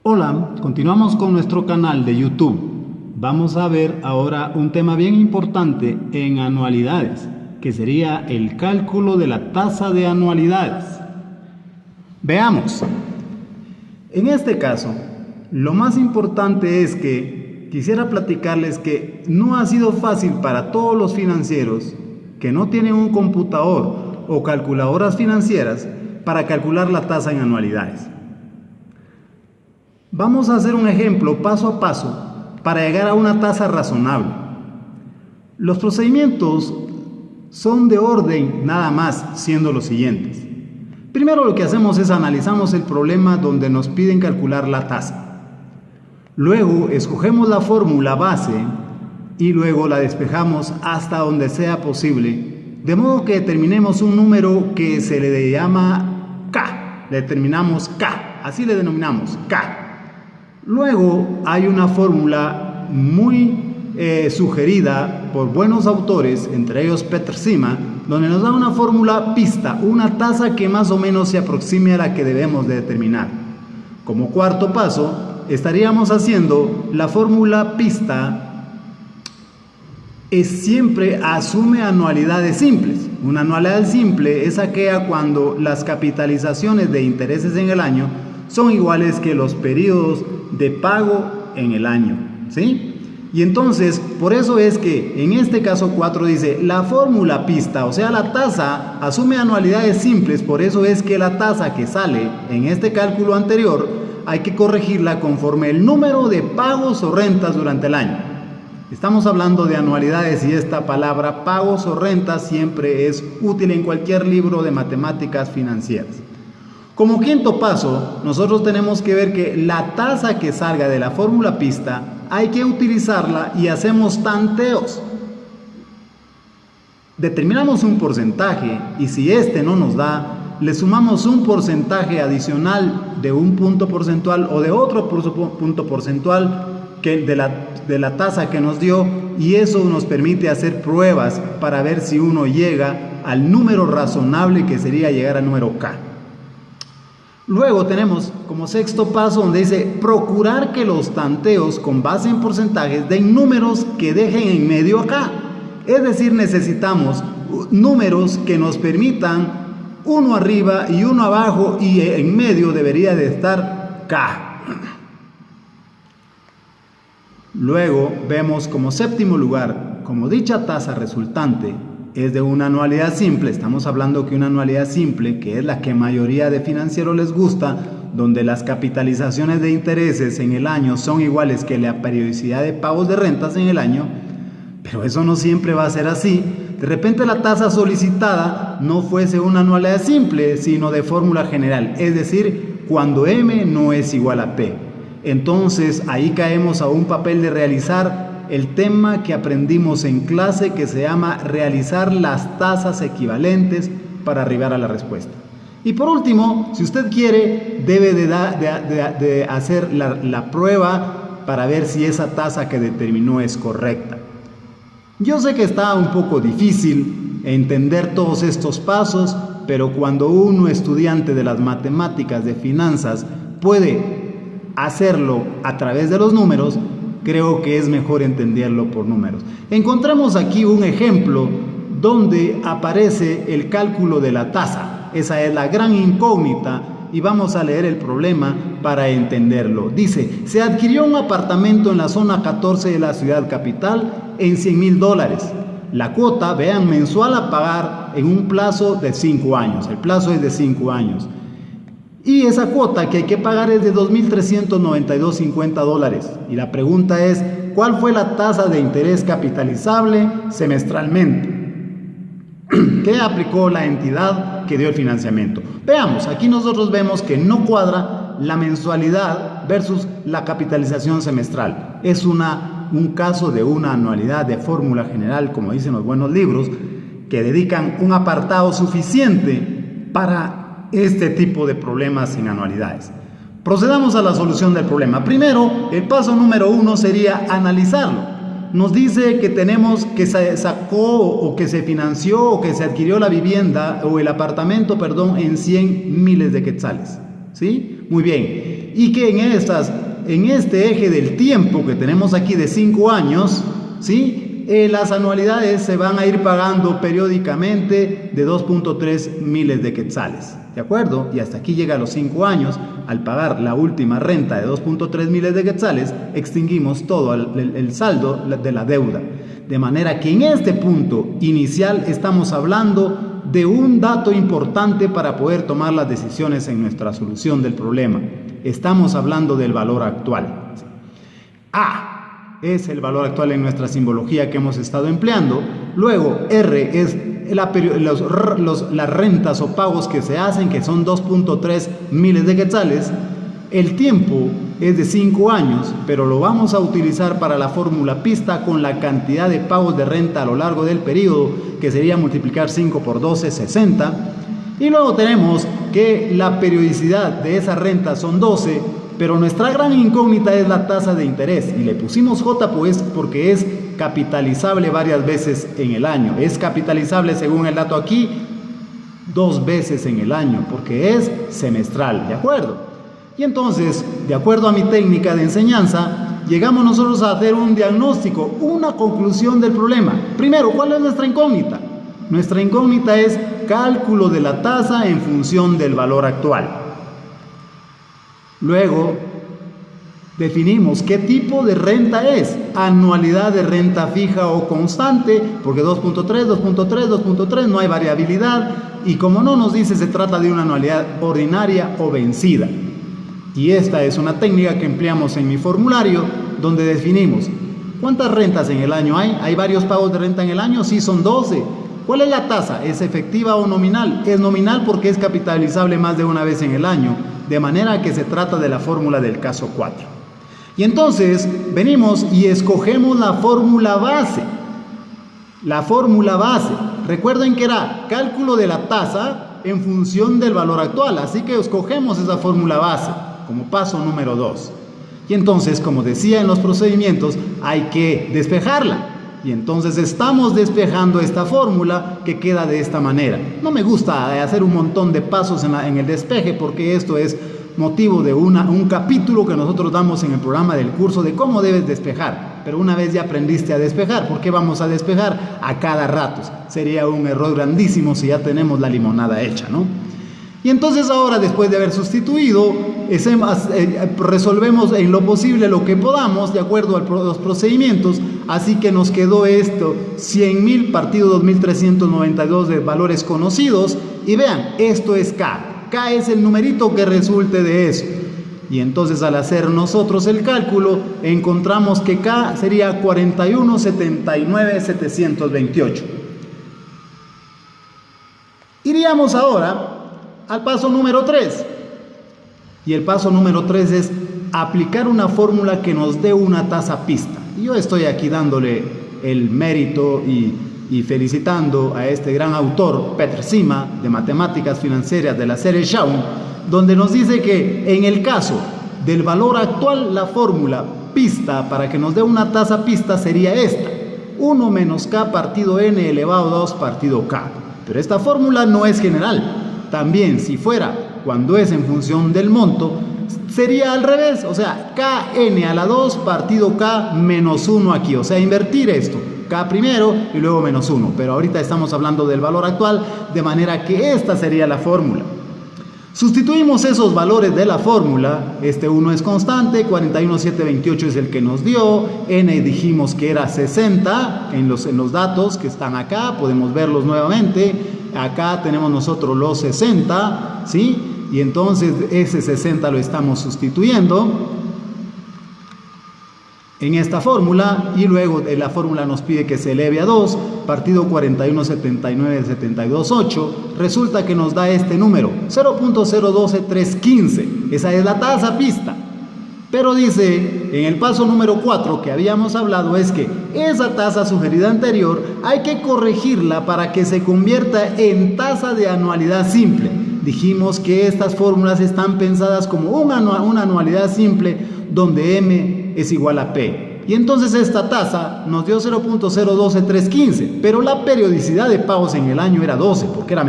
Hola, continuamos con nuestro canal de YouTube. Vamos a ver ahora un tema bien importante en anualidades, que sería el cálculo de la tasa de anualidades. Veamos. En este caso, lo más importante es que quisiera platicarles que no ha sido fácil para todos los financieros que no tienen un computador o calculadoras financieras para calcular la tasa en anualidades. Vamos a hacer un ejemplo paso a paso para llegar a una tasa razonable. Los procedimientos son de orden nada más, siendo los siguientes. Primero lo que hacemos es analizamos el problema donde nos piden calcular la tasa. Luego escogemos la fórmula base y luego la despejamos hasta donde sea posible, de modo que determinemos un número que se le llama K. Determinamos K, así le denominamos K. Luego hay una fórmula muy sugerida por buenos autores, entre ellos Peter Sima, donde nos da una fórmula pista, una tasa que más o menos se aproxime a la que debemos de determinar. Como cuarto paso, estaríamos haciendo la fórmula pista siempre asume anualidades simples. Una anualidad simple es aquella cuando las capitalizaciones de intereses en el año son iguales que los periodos de pago en el año, ¿sí? Y entonces, por eso es que en este caso 4 dice, la fórmula pista, o sea, la tasa asume anualidades simples, por eso es que la tasa que sale en este cálculo anterior hay que corregirla conforme el número de pagos o rentas durante el año. Estamos hablando de anualidades y esta palabra pagos o rentas siempre es útil en cualquier libro de matemáticas financieras. Como quinto paso, nosotros tenemos que ver que la tasa que salga de la fórmula pista hay que utilizarla y hacemos tanteos. Determinamos un porcentaje y si este no nos da, le sumamos un porcentaje adicional de un punto porcentual o de otro punto porcentual que de la tasa que nos dio, y eso nos permite hacer pruebas para ver si uno llega al número razonable, que sería llegar al número K. Luego tenemos como sexto paso donde dice procurar que los tanteos con base en porcentajes den números que dejen en medio acá. Es decir, necesitamos números que nos permitan uno arriba y uno abajo, y en medio debería de estar K. Luego vemos como séptimo lugar, como dicha tasa resultante es de una anualidad simple, estamos hablando que una anualidad simple, que es la que mayoría de financieros les gusta, donde las capitalizaciones de intereses en el año son iguales que la periodicidad de pagos de rentas en el año, pero eso no siempre va a ser así. De repente la tasa solicitada no fuese una anualidad simple, sino de fórmula general, es decir, cuando M no es igual a P. Entonces ahí caemos a un papel de realizar el tema que aprendimos en clase, que se llama realizar las tasas equivalentes para arribar a la respuesta. Y por último, si usted quiere, debe de hacer la prueba para ver si esa tasa que determinó es correcta. Yo sé que está un poco difícil entender todos estos pasos, pero cuando uno estudiante de las matemáticas de finanzas puede hacerlo a través de los números, creo que es mejor entenderlo por números. Encontramos aquí un ejemplo donde aparece el cálculo de la tasa. Esa es la gran incógnita y vamos a leer el problema para entenderlo. Dice, se adquirió un apartamento en la zona 14 de la ciudad capital en $100,000. La cuota, vean, mensual a pagar en un plazo de 5 años. El plazo es de 5 años. Y esa cuota que hay que pagar es de $2,392.50. Y la pregunta es, ¿cuál fue la tasa de interés capitalizable semestralmente que aplicó la entidad que dio el financiamiento? Veamos, aquí nosotros vemos que no cuadra la mensualidad versus la capitalización semestral. Es un caso de una anualidad de fórmula general, como dicen los buenos libros, que dedican un apartado suficiente para este tipo de problemas en anualidades. Procedamos a la solución del problema. Primero, el paso número 1 sería analizarlo. Nos dice que tenemos que se sacó o que se financió o que se adquirió la vivienda o el apartamento, perdón, en 100 miles de quetzales. ¿Sí? ¿sí? Muy bien. Y que en este eje del tiempo que tenemos aquí de 5 años, ¿sí? Las anualidades se van a ir pagando periódicamente de 2.3 miles de quetzales, ¿de acuerdo? Y hasta aquí llega a los 5 años. Al pagar la última renta de 2.3 miles de quetzales, extinguimos todo el saldo de la deuda. De manera que en este punto inicial estamos hablando de un dato importante para poder tomar las decisiones en nuestra solución del problema. Estamos hablando del valor actual. A es el valor actual en nuestra simbología que hemos estado empleando. Luego R es las rentas o pagos que se hacen, que son 2.3 miles de quetzales. El tiempo es de 5 años, pero lo vamos a utilizar para la fórmula pista con la cantidad de pagos de renta a lo largo del periodo, que sería multiplicar 5 por 12, 60. Y luego tenemos que la periodicidad de esa renta son 12, pero nuestra gran incógnita es la tasa de interés, y le pusimos J pues porque es capitalizable varias veces en el año. Es capitalizable, según el dato aquí, 2 veces en el año, porque es semestral, ¿de acuerdo? Y entonces, de acuerdo a mi técnica de enseñanza, llegamos nosotros a hacer un diagnóstico, una conclusión del problema. Primero, ¿cuál es nuestra incógnita? Nuestra incógnita es cálculo de la tasa en función del valor actual. Luego, definimos qué tipo de renta es, anualidad de renta fija o constante, porque 2.3, 2.3, 2.3, no hay variabilidad, y como no nos dice, se trata de una anualidad ordinaria o vencida. Y esta es una técnica que empleamos en mi formulario, donde definimos ¿cuántas rentas en el año hay? ¿Hay varios pagos de renta en el año? Sí, son 12. ¿Cuál es la tasa? ¿Es efectiva o nominal? Es nominal porque es capitalizable más de una vez en el año, de manera que se trata de la fórmula del caso 4. Y entonces venimos y escogemos la fórmula base. La fórmula base. Recuerden que era cálculo de la tasa en función del valor actual, así que escogemos esa fórmula base como paso número 2. Y entonces, como decía en los procedimientos, hay que despejarla. Y entonces estamos despejando esta fórmula que queda de esta manera. No me gusta hacer un montón de pasos en el despeje, porque esto es motivo de un capítulo que nosotros damos en el programa del curso de cómo debes despejar. Pero una vez ya aprendiste a despejar, ¿por qué vamos a despejar a cada rato? Sería un error grandísimo si ya tenemos la limonada hecha, ¿no? Y entonces ahora, después de haber sustituido, resolvemos en lo posible lo que podamos de acuerdo a los procedimientos. Así que nos quedó esto, 100.000 partido 2.392 de valores conocidos. Y vean, esto es K. K es el numerito que resulte de eso. Y entonces, al hacer nosotros el cálculo, encontramos que K sería 41.79.728. Iríamos ahora al paso número 3. Y el paso número 3 es aplicar una fórmula que nos dé una tasa pista. Y yo estoy aquí dándole el mérito y felicitando a este gran autor, Petr Sima, de Matemáticas Financieras de la serie Shaun, donde nos dice que en el caso del valor actual, la fórmula pista para que nos dé una tasa pista sería esta: 1 menos K partido N elevado a 2 partido K. Pero esta fórmula no es general. También, si fuera cuando es en función del monto, sería al revés, o sea, Kn a la 2 partido K menos 1 aquí, o sea, invertir esto, K primero y luego menos 1, pero ahorita estamos hablando del valor actual, de manera que esta sería la fórmula. Sustituimos esos valores de la fórmula. Este 1 es constante, 41.728 es el que nos dio, N dijimos que era 60 en los datos que están acá, podemos verlos nuevamente. Acá tenemos nosotros los 60, ¿sí? Y entonces ese 60 lo estamos sustituyendo en esta fórmula, y luego la fórmula nos pide que se eleve a 2, partido 41.79.728, resulta que nos da este número, 0.012315, esa es la tasa pista. Pero dice, en el paso número 4 que habíamos hablado, es que esa tasa sugerida anterior hay que corregirla para que se convierta en tasa de anualidad simple. Dijimos que estas fórmulas están pensadas como una anualidad simple donde M es igual a P. Y entonces esta tasa nos dio 0.012315, pero la periodicidad de pagos en el año era 12, porque era